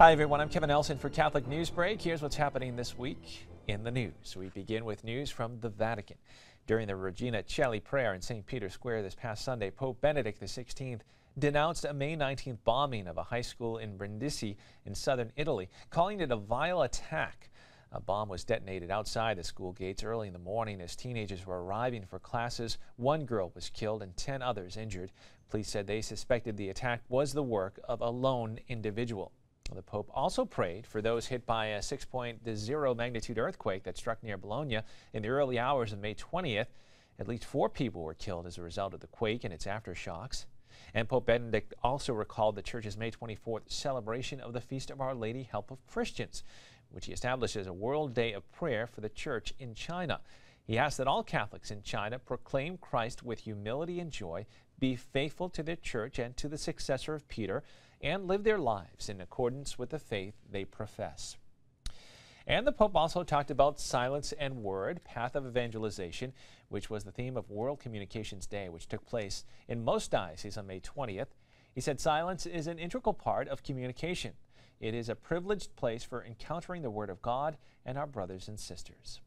Hi everyone, I'm Kevin Nelson for Catholic Newsbreak. Here's what's happening this week in the news. We begin with news from the Vatican. During the Regina Coeli prayer in St. Peter's Square this past Sunday, Pope Benedict XVI denounced a May 19th bombing of a high school in Brindisi in southern Italy, calling it a vile attack. A bomb was detonated outside the school gates early in the morning as teenagers were arriving for classes. One girl was killed and 10 others injured. Police said they suspected the attack was the work of a lone individual. The Pope also prayed for those hit by a 6.0 magnitude earthquake that struck near Bologna in the early hours of May 20th. At least 4 people were killed as a result of the quake and its aftershocks. And Pope Benedict also recalled the Church's May 24th celebration of the Feast of Our Lady, Help of Christians, which he established as a world day of prayer for the Church in China. He asked that all Catholics in China proclaim Christ with humility and joy, be faithful to their Church and to the successor of Peter, and live their lives in accordance with the faith they profess. And the Pope also talked about Silence and Word, Path of Evangelization, which was the theme of World Communications Day, which took place in most dioceses on May 20th. He said silence is an integral part of communication. It is a privileged place for encountering the Word of God and our brothers and sisters.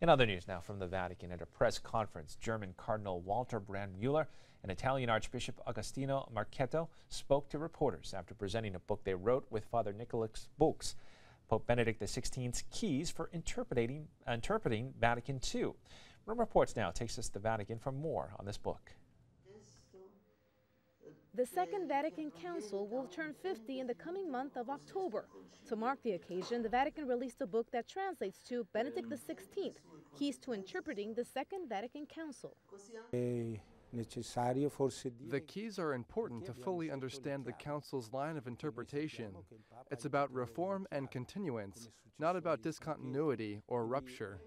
In other news now from the Vatican, at a press conference, German Cardinal Walter Brandmüller and Italian Archbishop Agostino Marchetto spoke to reporters after presenting a book they wrote with Father Nicholas Bux, Pope Benedict XVI's Keys for Interpreting Vatican II. Rome Reports now takes us to the Vatican for more on this book. The Second Vatican Council will turn 50 in the coming month of October. To mark the occasion, the Vatican released a book that translates to Benedict XVI, Keys to Interpreting the Second Vatican Council. The keys are important to fully understand the Council's line of interpretation. It's about reform and continuance, not about discontinuity or rupture.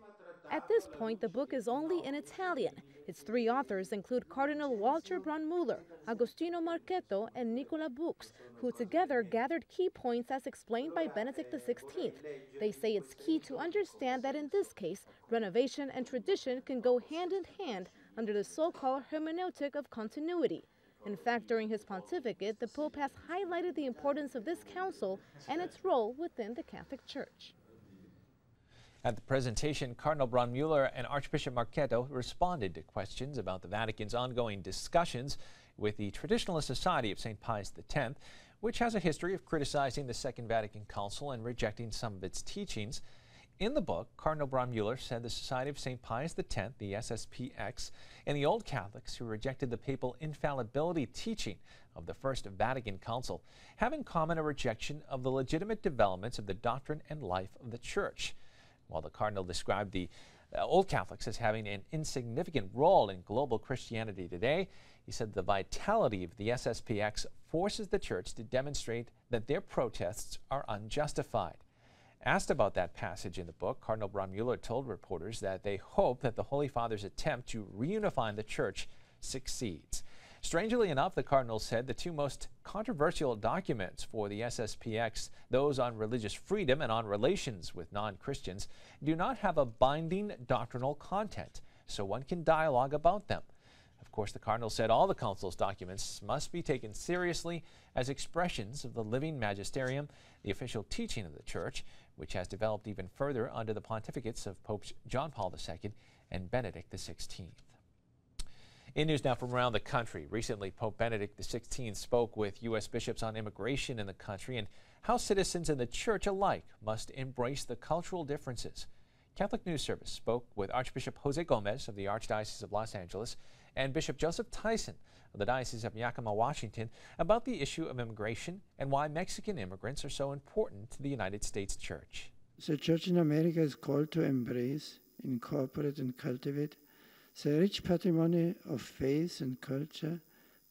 At this point, the book is only in Italian. Its 3 authors include Cardinal Walter Brandmüller, Agostino Marchetto, and Nicola Bux, who together gathered key points as explained by Benedict XVI. They say it's key to understand that in this case, renovation and tradition can go hand in hand under the so-called hermeneutic of continuity. In fact, during his pontificate, the Pope has highlighted the importance of this council and its role within the Catholic Church. At the presentation, Cardinal Brandmüller and Archbishop Marchetto responded to questions about the Vatican's ongoing discussions with the Traditionalist Society of St. Pius X, which has a history of criticizing the Second Vatican Council and rejecting some of its teachings. In the book, Cardinal Brandmüller said the Society of St. Pius X, the SSPX, and the Old Catholics who rejected the papal infallibility teaching of the First Vatican Council have in common a rejection of the legitimate developments of the doctrine and life of the Church. While the Cardinal described the Old Catholics as having an insignificant role in global Christianity today, he said the vitality of the SSPX forces the Church to demonstrate that their protests are unjustified. Asked about that passage in the book, Cardinal Brandmüller told reporters that they hope that the Holy Father's attempt to reunify the Church succeeds. Strangely enough, the Cardinal said the 2 most controversial documents for the SSPX, those on religious freedom and on relations with non-Christians, do not have a binding doctrinal content, so one can dialogue about them. Of course, the Cardinal said all the Council's documents must be taken seriously as expressions of the living magisterium, the official teaching of the Church, which has developed even further under the pontificates of Popes John Paul II and Benedict XVI. In news now from around the country, recently Pope Benedict XVI spoke with U.S. bishops on immigration in the country and how citizens and the Church alike must embrace the cultural differences. Catholic News Service spoke with Archbishop Jose Gomez of the Archdiocese of Los Angeles and Bishop Joseph Tyson of the Diocese of Yakima, Washington, about the issue of immigration and why Mexican immigrants are so important to the United States Church. The Church in America is called to embrace, incorporate and cultivate the rich patrimony of faith and culture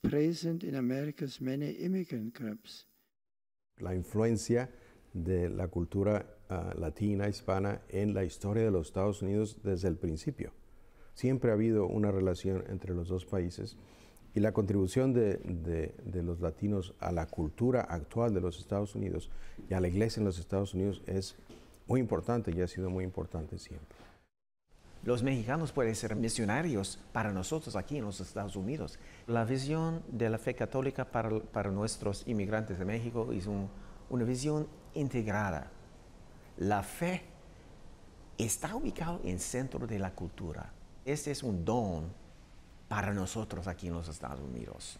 present in America's many immigrant groups. La influencia de la cultura latina, hispana, en la historia de los Estados Unidos desde el principio. Siempre ha habido una relación entre los dos países y la contribución de los latinos a la cultura actual de los Estados Unidos y a la iglesia en los Estados Unidos es muy importante y ha sido muy importante siempre. Los mexicanos pueden ser misionarios para nosotros aquí en los Estados Unidos. La visión de la fe católica para nuestros inmigrantes de México es una visión integrada. La fe está ubicada en el centro de la cultura. Este es un don para nosotros aquí en los Estados Unidos.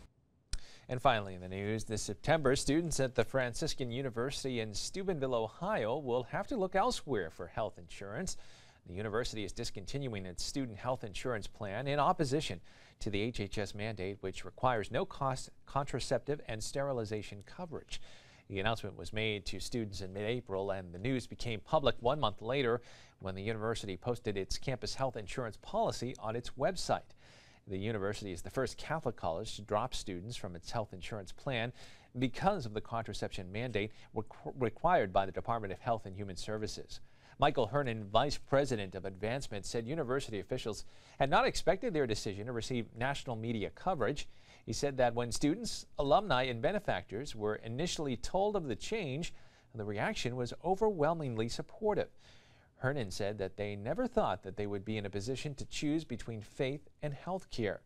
And finally in the news, this September, students at the Franciscan University in Steubenville, Ohio will have to look elsewhere for health insurance. The university is discontinuing its student health insurance plan in opposition to the HHS mandate, which requires no-cost contraceptive and sterilization coverage. The announcement was made to students in mid-April, and the news became public 1 month later when the university posted its campus health insurance policy on its website. The university is the first Catholic college to drop students from its health insurance plan because of the contraception mandate required by the Department of Health and Human Services. Michael Hernan, vice president of advancement, said university officials had not expected their decision to receive national media coverage. He said that when students, alumni, and benefactors were initially told of the change, the reaction was overwhelmingly supportive. Hernan said that they never thought that they would be in a position to choose between faith and health care.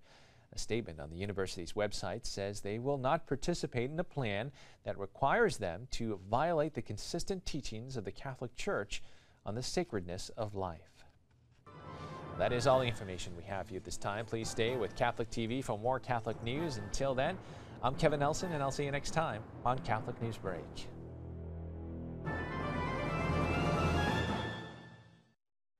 A statement on the university's website says they will not participate in a plan that requires them to violate the consistent teachings of the Catholic Church on the sacredness of life. That is all the information we have for you at this time. Please stay with Catholic TV for more Catholic news. Until then, I'm Kevin Nelson, and I'll see you next time on Catholic Newsbreak.